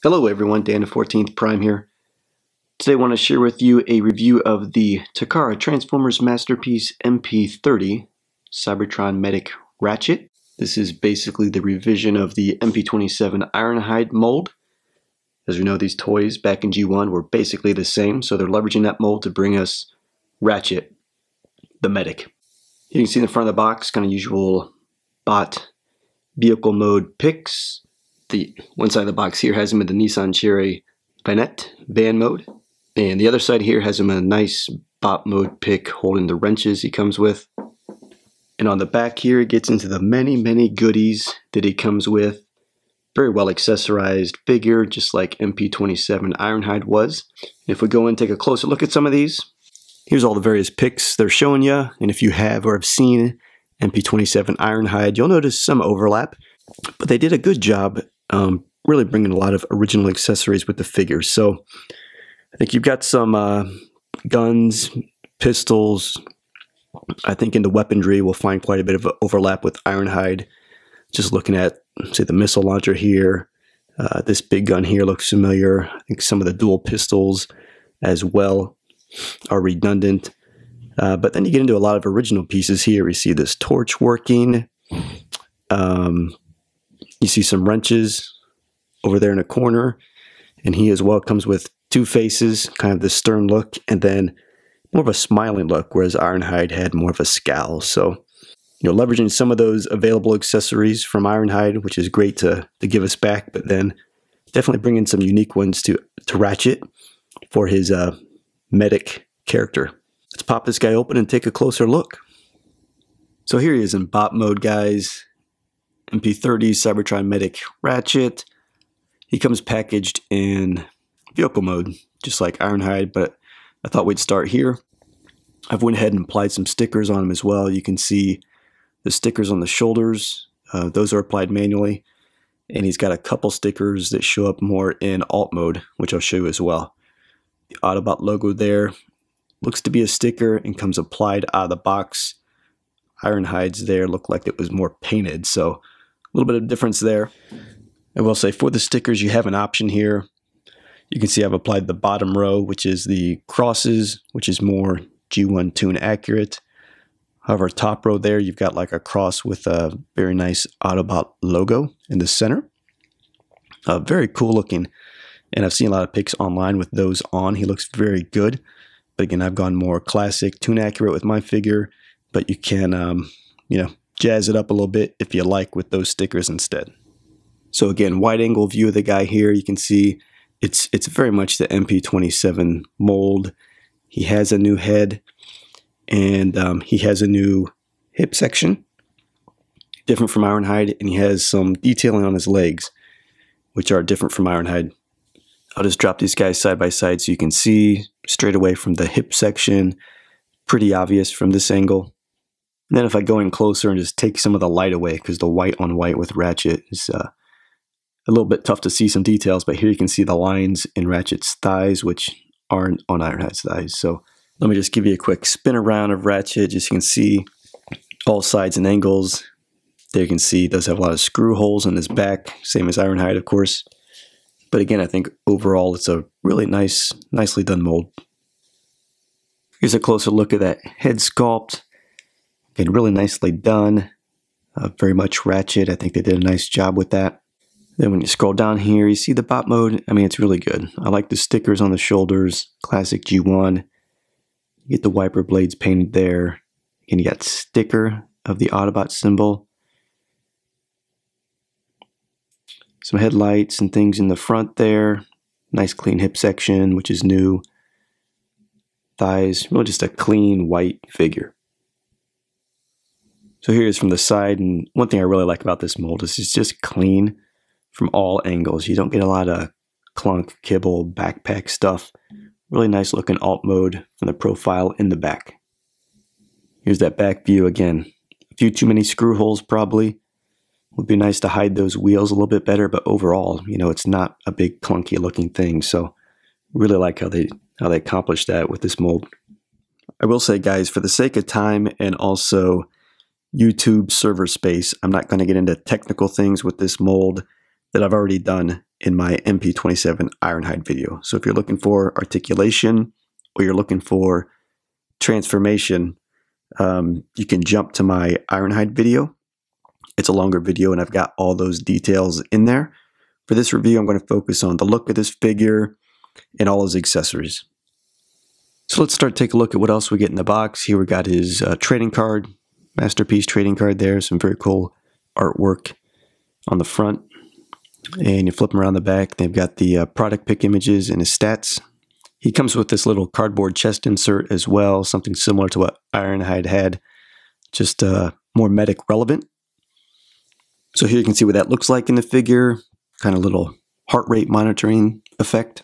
Hello everyone, Dan the 14th Prime here. Today I want to share with you a review of the Takara Transformers Masterpiece MP-30 Cybertron Medic Ratchet. This is basically the revision of the MP-27 Ironhide mold. As we know, these toys back in G1 were basically the same, so they're leveraging that mold to bring us Ratchet, the medic. You can see in the front of the box, kind of usual bot vehicle mode picks. The one side of the box here has him in the Nissan Fan Mode, and the other side here has him in a nice bot mode pick holding the wrenches he comes with. And on the back here, it gets into the many goodies that he comes with. Very well accessorized figure, just like MP-27 Ironhide was. And if we go and take a closer look at some of these, here's all the various picks they're showing you. And if you have or have seen MP-27 Ironhide, you'll notice some overlap. But they did a good job really bringing a lot of original accessories with the figures. So I think you've got some guns, pistols. I think in the weaponry we'll find quite a bit of overlap with Ironhide. Just looking at, say, the missile launcher here. This big gun here looks familiar. I think some of the dual pistols as well are redundant. But then you get into a lot of original pieces here. We see this torch working. You see some wrenches over there in a corner, and he as well comes with two faces, kind of the stern look, and then more of a smiling look, whereas Ironhide had more of a scowl. So, leveraging some of those available accessories from Ironhide, which is great to give us back, but then definitely bringing some unique ones to Ratchet for his medic character. Let's pop this guy open and take a closer look. So here he is in bot mode, guys. MP-30 Cybertron Medic Ratchet. He comes packaged in vehicle mode, just like Ironhide, but I thought we'd start here. I've went ahead and applied some stickers on him as well. You can see the stickers on the shoulders. Those are applied manually. And he's got a couple stickers that show up more in alt mode, which I'll show you as well. The Autobot logo there looks to be a sticker and comes applied out of the box. Ironhide's there looked like it was more painted, so a little bit of difference there. I will say for the stickers, you have an option here. You can see I've applied the bottom row, which is the crosses, which is more G1 toon accurate. However, top row there, you've got like a cross with a very nice Autobot logo in the center. Very cool looking. And I've seen a lot of pics online with those on. He looks very good. But again, I've gone more classic toon accurate with my figure. But you can, jazz it up a little bit if you like with those stickers instead. So again, wide angle view of the guy here. You can see it's very much the MP-27 mold. He has a new head, and he has a new hip section, different from Ironhide, and he has some detailing on his legs, which are different from Ironhide. I'll just drop these guys side by side so you can see straight away from the hip section. Pretty obvious from this angle. And then if I go in closer and just take some of the light away, because the white on white with Ratchet is a little bit tough to see some details, but here you can see the lines in Ratchet's thighs, which aren't on Ironhide's thighs. So let me just give you a quick spin around of Ratchet, just so you can see all sides and angles. There you can see he does have a lot of screw holes in his back, same as Ironhide, of course. But again, I think overall it's a really nicely done mold. Here's a closer look at that head sculpt. Again, really nicely done. Very much Ratchet. I think they did a nice job with that. Then when you scroll down here, you see the bot mode. I mean, it's really good. I like the stickers on the shoulders. Classic G1. You get the wiper blades painted there. And you got sticker of the Autobot symbol. Some headlights and things in the front there. Nice clean hip section, which is new. Thighs, really just a clean white figure. So here it is from the side, and one thing I really like about this mold is it's just clean from all angles. You don't get a lot of clunk, kibble, backpack stuff. Really nice looking alt mode from the profile in the back. Here's that back view again. A few too many screw holes probably. Would be nice to hide those wheels a little bit better, but overall, it's not a big clunky looking thing. So really like how they accomplished that with this mold. I will say, guys, for the sake of time and also YouTube server space, I'm not going to get into technical things with this mold that I've already done in my MP-27 Ironhide video. So if you're looking for articulation or you're looking for transformation, you can jump to my Ironhide video. It's a longer video and I've got all those details in there. For this review, I'm going to focus on the look of this figure and all his accessories. So let's start to take a look at what else we get in the box. Here we got his trading card, Masterpiece trading card there. Some very cool artwork on the front. And you flip them around the back. They've got the product pick images and his stats. He comes with this little cardboard chest insert as well, something similar to what Ironhide had, just more medic relevant. So here you can see what that looks like in the figure, kind of little heart rate monitoring effect.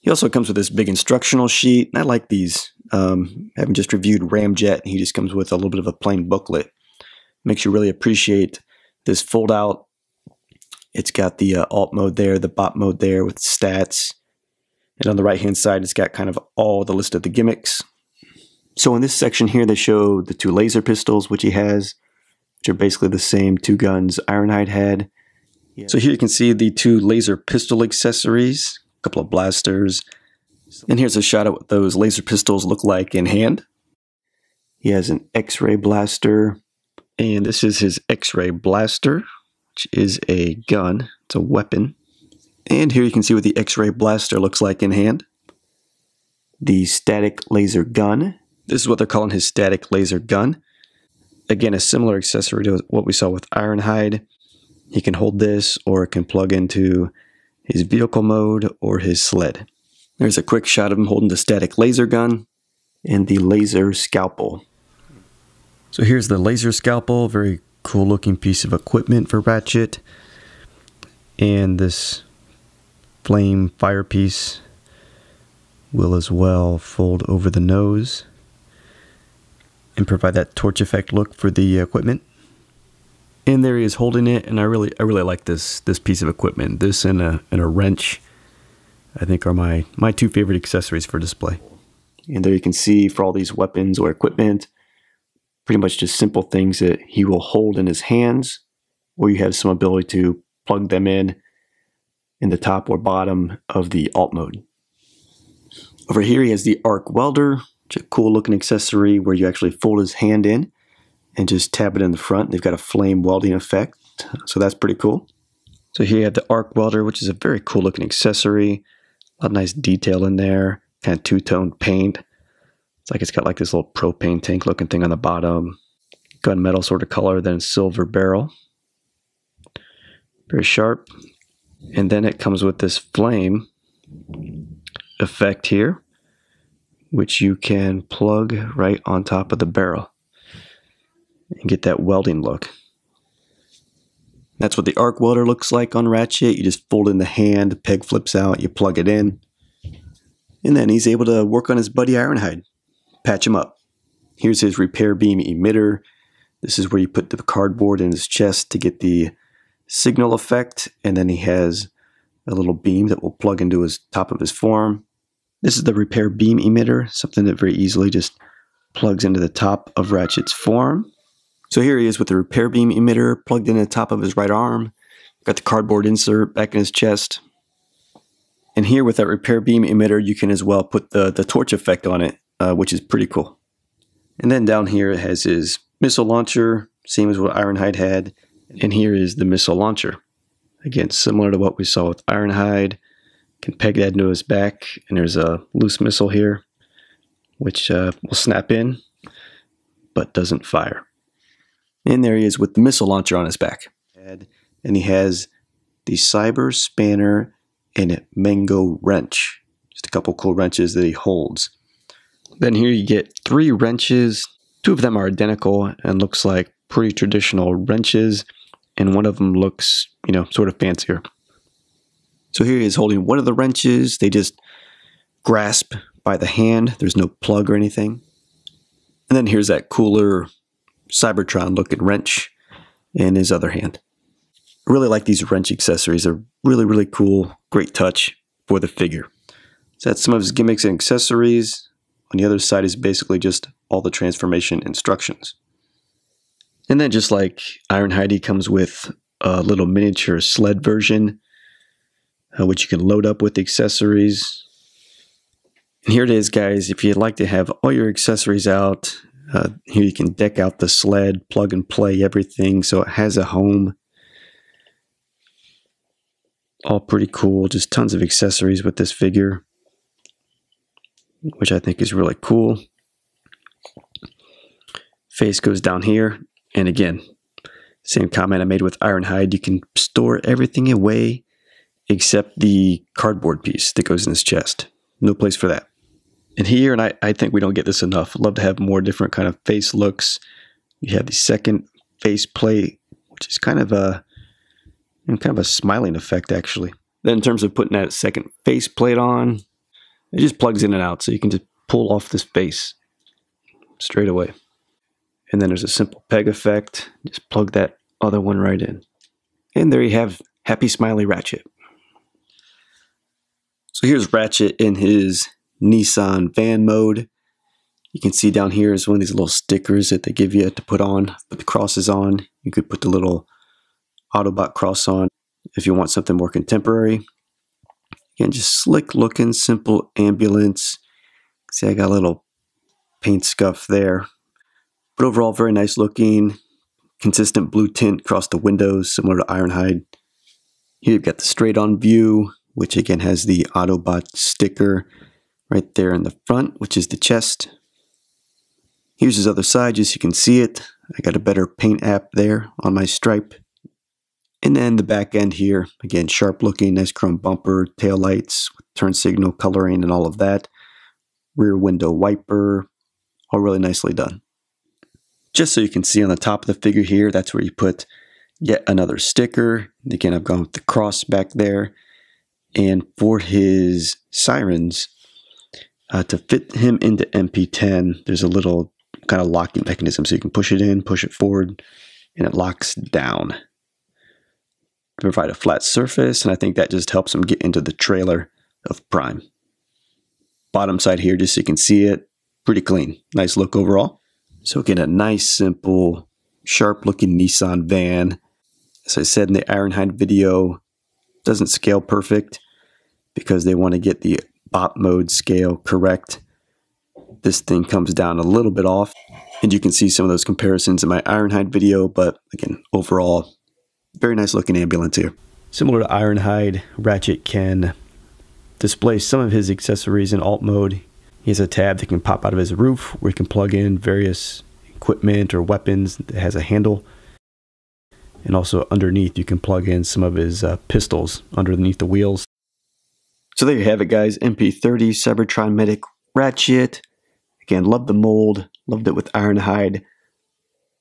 He also comes with this big instructional sheet, and I like these. Having just reviewed Ramjet, he just comes with a little bit of a plain booklet. Makes you really appreciate this fold out. It's got the alt mode there, the bot mode there with stats. And on the right hand side, it's got kind of all the list of the gimmicks. So in this section here, they show the 2 laser pistols, which he has, which are basically the same 2 guns Ironhide had. Yeah. So here you can see the 2 laser pistol accessories, a couple of blasters. And here's a shot of what those laser pistols look like in hand. He has an X-ray blaster, and this is his X-ray blaster, which is a gun. It's a weapon. And here you can see what the X-ray blaster looks like in hand. The static laser gun. This is what they're calling his static laser gun. Again, a similar accessory to what we saw with Ironhide. He can hold this, or it can plug into his vehicle mode or his sled. There's a quick shot of him holding the static laser gun and the laser scalpel. So here's the laser scalpel, very cool looking piece of equipment for Ratchet. And this flame fire piece will as well fold over the nose and provide that torch effect look for the equipment. And there he is holding it, and I really like this piece of equipment. This and a wrench, I think, are my 2 favorite accessories for display. And there you can see for all these weapons or equipment, pretty much just simple things that he will hold in his hands, or you have some ability to plug them in the top or bottom of the alt mode. Over here he has the arc welder, which is a cool looking accessory where you actually fold his hand in and just tap it in the front. They've got a flame welding effect, so that's pretty cool. So here you have the arc welder, which is a very cool looking accessory. A lot of nice detail in there, kind of 2-tone paint. It's got like this little propane tank looking thing on the bottom. Gunmetal sort of color, then silver barrel. Very sharp. And then it comes with this flame effect here, which you can plug right on top of the barrel and get that welding look. That's what the arc welder looks like on Ratchet. You just fold in the hand, the peg flips out, you plug it in, and then he's able to work on his buddy Ironhide, patch him up. Here's his repair beam emitter. This is where you put the cardboard in his chest to get the signal effect, and then he has a little beam that will plug into his top of his form. This is the repair beam emitter, something that very easily just plugs into the top of Ratchet's form. So here he is with the repair beam emitter plugged into the top of his right arm. Got the cardboard insert back in his chest. And here with that repair beam emitter, you can as well put the torch effect on it, which is pretty cool. And then down here it has his missile launcher, same as what Ironhide had. And here is the missile launcher. Again, similar to what we saw with Ironhide. Can peg that into his back, and there's a loose missile here, which will snap in, but doesn't fire. And there he is with the missile launcher on his back. And he has the Cyber Spanner and Mango Wrench. Just a couple cool wrenches that he holds. Then here you get 3 wrenches. 2 of them are identical and looks like pretty traditional wrenches. And one of them looks, sort of fancier. So here he is holding one of the wrenches. They just grasp by the hand. There's no plug or anything. And then here's that cooler Cybertron looking wrench in his other hand. I really like these wrench accessories. They're really cool. Great touch for the figure. So that's some of his gimmicks and accessories. On the other side is basically just all the transformation instructions. And then just like Ironhide, he comes with a little miniature sled version. which you can load up with accessories. And here it is, guys. If you'd like to have all your accessories out, here you can deck out the sled, plug and play everything so it has a home. All pretty cool. Just tons of accessories with this figure, which I think is really cool. Face goes down here. And again, same comment I made with Ironhide. You can store everything away except the cardboard piece that goes in his chest. No place for that. And here, and I think we don't get this enough. I'd love to have more different kind of face looks. You have the second face plate, which is kind of a smiling effect, actually. Then in terms of putting that second face plate on, it just plugs in and out, so you can just pull off this face straight away. And then there's a simple peg effect. Just plug that other one right in. And there you have Happy Smiley Ratchet. So here's Ratchet in his Nissan Fan Mode. You can see down here is one of these little stickers that they give you to put the crosses on. You could put the little Autobot cross on if you want something more contemporary. Again, just slick looking, simple ambulance. See, I got a little paint scuff there. But overall, very nice looking. Consistent blue tint across the windows, similar to Ironhide. Here you've got the straight on view, which again has the Autobot sticker right there in the front, which is the chest. Here's his other side, just so you can see it. I got a better paint app there on my stripe. And then the back end here, again, sharp looking, nice chrome bumper, tail lights, turn signal coloring and all of that. Rear window wiper, all really nicely done. Just so you can see on the top of the figure here, that's where you put yet another sticker. Again, I've gone with the cross back there. And for his sirens, to fit him into MP-10, there's a little kind of locking mechanism. So you can push it in, push it forward, and it locks down to provide a flat surface. And I think that just helps him get into the trailer of Prime. Bottom side here, just so you can see it, pretty clean. Nice look overall. So again, a nice, simple, sharp-looking Nissan van. As I said in the Ironhide video, doesn't scale perfect because they want to get the bot mode scale correct. This thing comes down a little bit off, and you can see some of those comparisons in my Ironhide video, but again, overall, very nice looking ambulance here. Similar to Ironhide, Ratchet can display some of his accessories in alt mode. He has a tab that can pop out of his roof where he can plug in various equipment or weapons that has a handle. And also underneath, you can plug in some of his pistols underneath the wheels. So there you have it, guys. MP-30 Cybertron Medic Ratchet. Again, loved the mold. Loved it with Ironhide.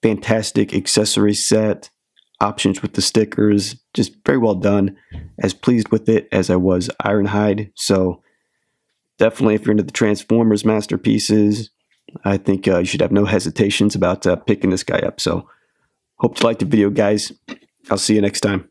Fantastic accessory set. Options with the stickers. Just very well done. As pleased with it as I was Ironhide. So definitely, if you're into the Transformers masterpieces, I think you should have no hesitations about picking this guy up. So hope you liked the video, guys. I'll see you next time.